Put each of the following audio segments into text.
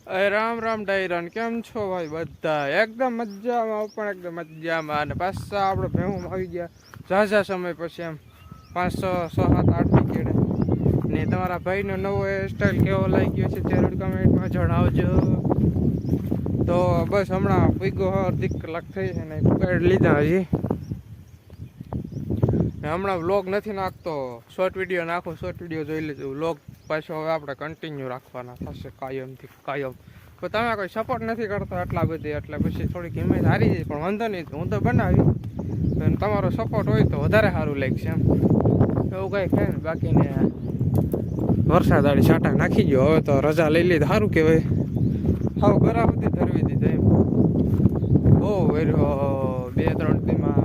રામ રામ ડાયરન, કેમ છો ભાઈ? બધા એકદમ મજામાં, પણ એકદમ મજામાં. અને પાછા આપણે ભેહું આવી ગયા ઝાઝા સમય પછી, એમ 5-6-7-8 કેડે. ને તમારા ભાઈનો નવો હેરસ્ટાઈલ કેવો લાગ્યો છે તે કમેન્ટમાં જણાવજો. તો બસ હમણાં પીગો અડધી કલાક થઈ છે ને પકડી લીધા હજી. હમણાં વ્લોગ નથી નાખતો, શોર્ટ વિડીયો નાખો, શોર્ટ વિડીયો જોઈ લેજો. વ્લોગ પાછો હવે આપણે કન્ટિન્યુ રાખવાના થશે કાયમથી કાયમ. તો તમે કોઈ સપોર્ટ નથી કરતા એટલા બધી, એટલે પછી થોડીક હિંમત હારી જાય. પણ વાંધો નહીં, હું તો બનાવી. તમારો સપોર્ટ હોય તો વધારે સારું લાગશે એમ. એવું કંઈ ખાય ને. બાકીને વરસાદ આડી છાંટા નાખી ગયો. હવે તો રજા લઈ લીધી, સારું કહેવાય. હાવ ગરા સુધી ધરવી દીધા એમ. બહુ વેર્યો 2-3 દીમાં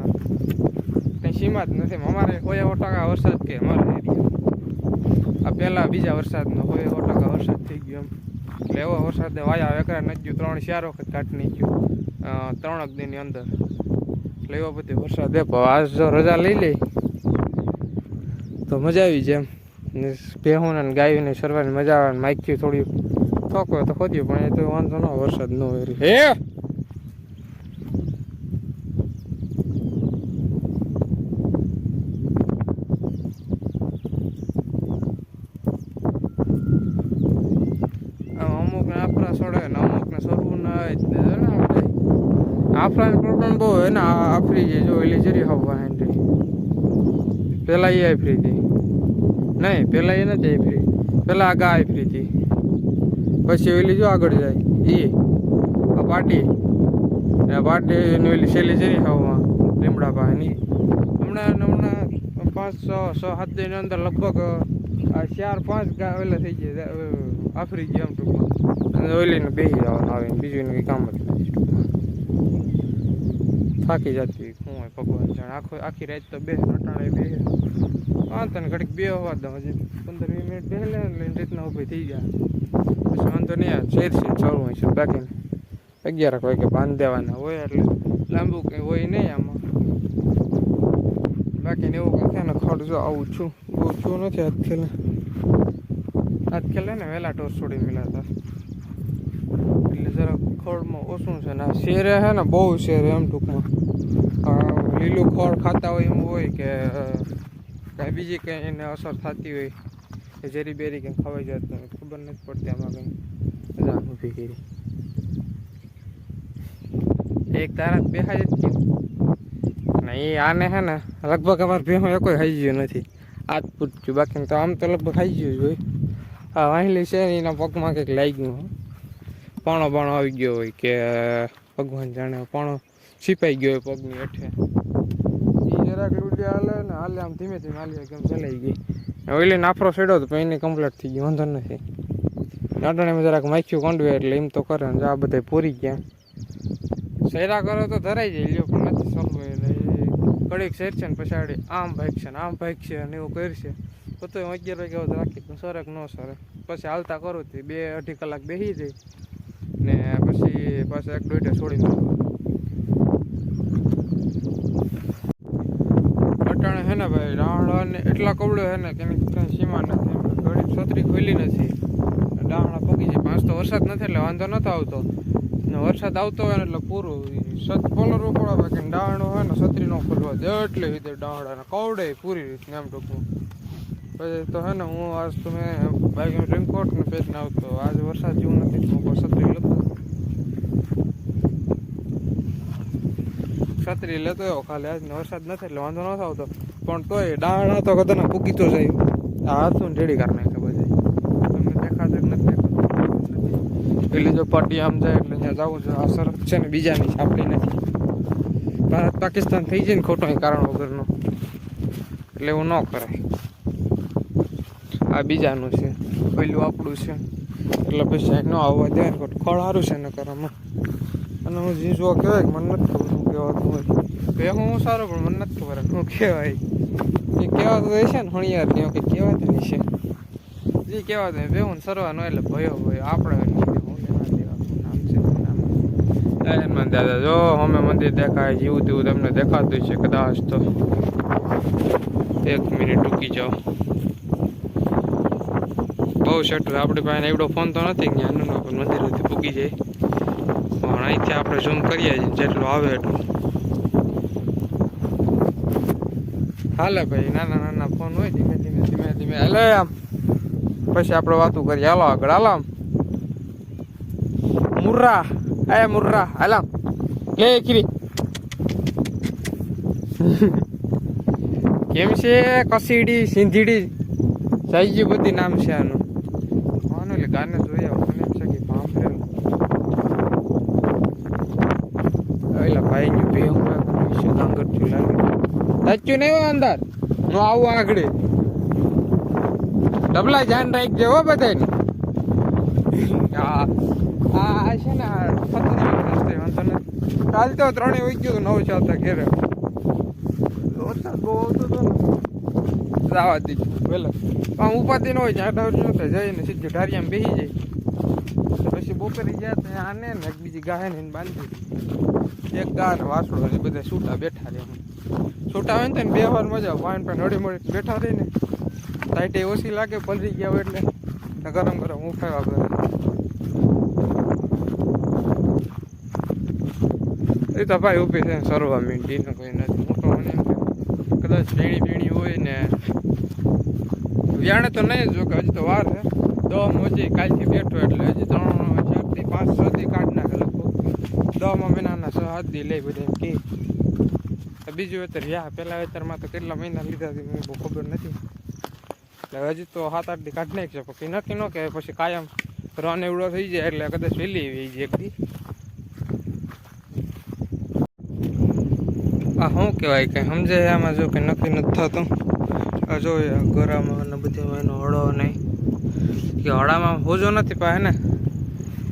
કંઈ સીમા જ નથી. અમારે 100% વરસાદ કે અમારા એરિયા આ પહેલાં બીજા વરસાદનો 100% વરસાદ થઈ ગયો એમ. એટલે એવો વરસાદને વાયા એકરા નથી ગયું, 3-4 વખત કાઢ નહીં ગયું 3 દિનની અંદર. એટલે એવો બધો વરસાદ એ આજ જો રજા લઈ લે તો મજા આવી જાય એમ. ભેહું ને ગાયોને સરવાની મજા આવે. માઇકથી થોડી થોક હોય તો ખોદ્યું, પણ એ તો વાંધો ન વરસાદ ન હોય. હે અમુકને આફરા છોડે ને અમુકને સરવું ના આવે. આફરાનો પ્રોબ્લેમ બહુ હોય ને. આફરી જાય જો એલી જરી હવા હેન્ડી પેલા એ આફરી હતી નહીં, પેલા એ નથી આફરી. પેલા આગા આફરી હતી, પછી ઓલી જો આગળ જાય એ પાટી પાટી ઓલી છેલ્લી જરી હવામાં લીમડા પાસેની. હમણાં 5-6-7 દિન અંદર લગભગ 4-5 ઓલા થઈ જાય આફરી ગયા એમ ટૂંકમાં. અને ઓલીને બેસી જવાનું આવે, બીજું એને કંઈ કામ જ નથી ટૂંકમાં. થાકી જતી શું હોય ભગવાન જાણે. આખી રાત તો બે નટાણે બે વાંધો ને ઘડીક બે હોવા દઉં. હજી 15-20 મિનિટ બે લે એટલે રીતના ઊભી થઈ ગયા. પછી વાંધો નહીં આવે, શેર ચાલુ હોય છે. બાકીને 11 વાગે બાંધી દેવાના હોય, એટલે લાંબુ કંઈ હોય નહીં આમાં. બાકીને એવું કંઈ છે ને ખડ જો આવું છું બહુ છું નથી. આજ ખેલે ને વહેલા ટોર છોડી મિલાતા એટલે જરા ખોળમાં ઓછું છે ને. આ શેરે છે ને બહુ શેરે એમ ટૂંકમાં. લીલું ખોળ ખાતા હોય એમ હોય કે કાંઈ બીજી કંઈ એને અસર થતી હોય કે જેરી બેરી કંઈ ખવાઈ જતું ખબર નથી પડતી. આમાં કંઈ મજા ઊભી કરી એક તારા બેહાઈ જ ગયું ને. એ આને છે ને લગભગ અમારે ભેહું એ કોઈ ખાઈ ગયું નથી આજ પૂછ્યું. બાકી તો આમ તો લગભગ ખાઈ ગયું જ હોય. આ વાહેલી છે ને એના પગમાં કંઈક લાગ્યું હોય, પાણો બાણો આવી ગયો હોય કે ભગવાન જાણે પાણો છીપાઈ ગયો હોય પગની હેઠે. એ જરાક લૂડી હાલે ને હાલે આમ ધીમે ધીમે હાલી કેમ ચલાઈ ગઈ. ઓઈલી નાફરો છેડ્યો તો પણ એને કમ્પ્લીટ થઈ ગયું, વાંધો નથી. નાટણીમાં જરાક માખ્યું કંડવે એટલે એમ તો કરે ને. આ બધા પૂરી ગયા સૈરા કરો તો ધરાઈ જાય લ્યો, પણ નથી સરવું. એટલે ઘડીક શેર છે ને પછાડી આમ ભાગ છે ને આમ ભાગ છે ને એવું કરશે. તો 11 વાગ્યા સુધી રાખી સરે કે ન સરે. પછી હાલતા કરું તે 2-2.5 કલાક બેસી જાય ને પછી પાછા 1-1.5 છોડી નાખવાનું. અટાણે હે ને ભાઈ ડાહણાને એટલા કવડો હે ને કે એની કાંઈ સીમા નથી. ઘડી છત્રી ખોલી નથી, ડાહણા પગી જાય. 5 તો વરસાદ નથી એટલે વાંધો નતો આવતો ને. વરસાદ આવતો હોય ને એટલે પૂરું પલરવું પડે. બાકી ડાહણું હોય ને છત્રી ન ખોલવા દે એટલે રીતે ડાહણાને કવડે પૂરી રીતને એમ ટૂંકું. પછી તો હે ને હું આજ તો મેં બાઈકનું રેનકોટ ને પહેરીને આવતો. આજે વરસાદ જેવું નથી, હું છત્રી લેતો છત્રી લેતો એવો ખાલી. આજનો વરસાદ નથી એટલે વાંધો ન આવતો. પણ તોય ડાહણા તો કદાચ પૂગી તો જાય. આ હાથું રેડી કરી નાખે બધા. તમને દેખાશે નથી દેખાતું. પેલી જો પાર્ટી આમ જાય એટલે અહીંયા જવું છે. આ શરત છે ને બીજાની આપણી નથી. ભારત પાકિસ્તાન થઈ જાય ને ખોટો કારણ વગરનો, એટલે એવું ન કરાય. આ બીજાનું છે, પેલું આપણું છે એટલે પછી ન આવવા દે. ખોળ સારું છે ને કરવામાં. અને હું જીજવા કહેવાય કે મને નથી ખબર શું કહેવાતું હોય. બે હું સારું પણ મને નથી ખબર શું કહેવાય. એ કહેવાતું હોય છે ને હણિયાર ને કંઈક કહેવાતું નહીં છે. જે કહેવાતું હોય બેહું સરવાનું એટલે ભયો હોય આપણે નામ છે. દાદા જો અમે મંદિર દેખાય જેવું તેવું તમને દેખાતું છે કદાચ. તો 1 મિનિટ ટૂંકી જાઓ. બહુ સેટ આપણી પાસે એવડો ફોન તો નથી, જ્ઞાનનો પણ મંદિર ઉગી જાય. પણ અહીંથી આપણે ઝૂમ કરીએ જેટલું આવે એટલું. હાલે ભાઈ, નાના નાના ફોન હોય ધીમે ધીમે ધીમે ધીમે હાલે આમ. પછી આપણે વાતું કરીએ. હાલો આગળ, હાલો આમ. મુર્રા, મુર્રા હાલ લે કીરી. કેમ છે? કસીડી, સિંધીડી, સાઈજી બધી નામ છે આનું. આનું એટલે ગાને જોયા મને એમ છે કે ભાંભરેલું. એટલે ભાઈ ની બે હું ડાંગર છું લાગે. સાચું નહીં હોય અંદર નો આવું આગળ. ડબલા ધ્યાન રાખજે હો બધાને. આ છે ને રસ્તે વાંધો નથી. કાલ તો 3 વાગી ગયું 9 ચાલતા ઘેરે. જવા દીધું પેલા આમ ઉપાધિ ન હોય જ્યાં જઈને સીધું ઢારિયામાં બેસી જાય. પછી બપોરે ગયા તો આને ને એક બીજી ગાય ને બાંધી. એક ગા ને વાસળો ને બધા છૂટા બેઠા રહે. છૂટા હોય ને બે વાર મજા પાણી પાણી હળી મળી બેઠા રહી ને ટાઈટે ઓછી લાગે પલરી ગયા હોય એટલે ગરમ ગરમ ઉઠાવ્યા કરે. એ તો ભાઈ ઊભી છે સરવા મીંડી ને કોઈ નથી મોટો. મને એમ કદાચ ભીણી હોય ને વ્યાણે તો નહીં જો કે હજી તો વાર છે. દમ હજી કાલથી બેઠો એટલે હજી 3 4 થી 5 6 દી કાઢ નાખે લગભગ. 10 મહિનાના 6 7 દી લે બધા એમ કે. બીજું વેતર રહ્યા પેલા વેતરમાં તો કેટલા મહિના લીધા હતી મને બહુ ખબર નથી. એટલે હજી તો 7 8 દી કાઢ નાખશે. પછી નક્કી ન કે પછી કાયમ રન એવડો થઈ જાય એટલે કદાચ વહેલી આવી જાય એક દી. આ શું કહેવાય કંઈ સમજાય આમાં જો કંઈ નક્કી નથી થતું. આ જો ગરામાં ને બધીમાં એનો હળો નહીં કે હળામાં હોજો નથી પાહે ને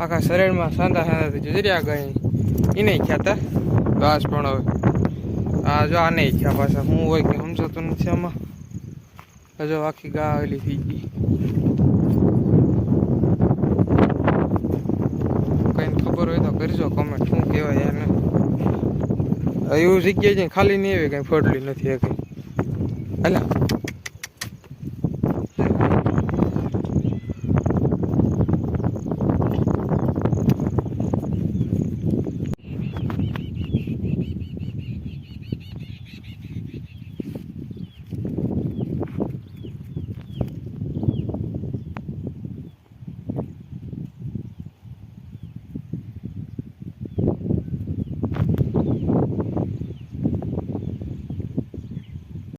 આખા શરીરમાં સાંધા સાંધાથી જુજર્યા ગઈ. એ નહીં ખ્યાતા ઘાસ પણ હવે આ જો આ નહીં ખ્યા પાછા શું હોય કે સમજાતું નથી આમાં. જો આખી ગા આવેલી થઈ ગઈ. કંઈ ખબર હોય તો કરજો કમેન્ટ શું કહેવાય યાર ને. એવું જગ્યાએ જઈને ખાલી નહીં આવે કંઈ ફોડલી નથી કંઈ. હાલા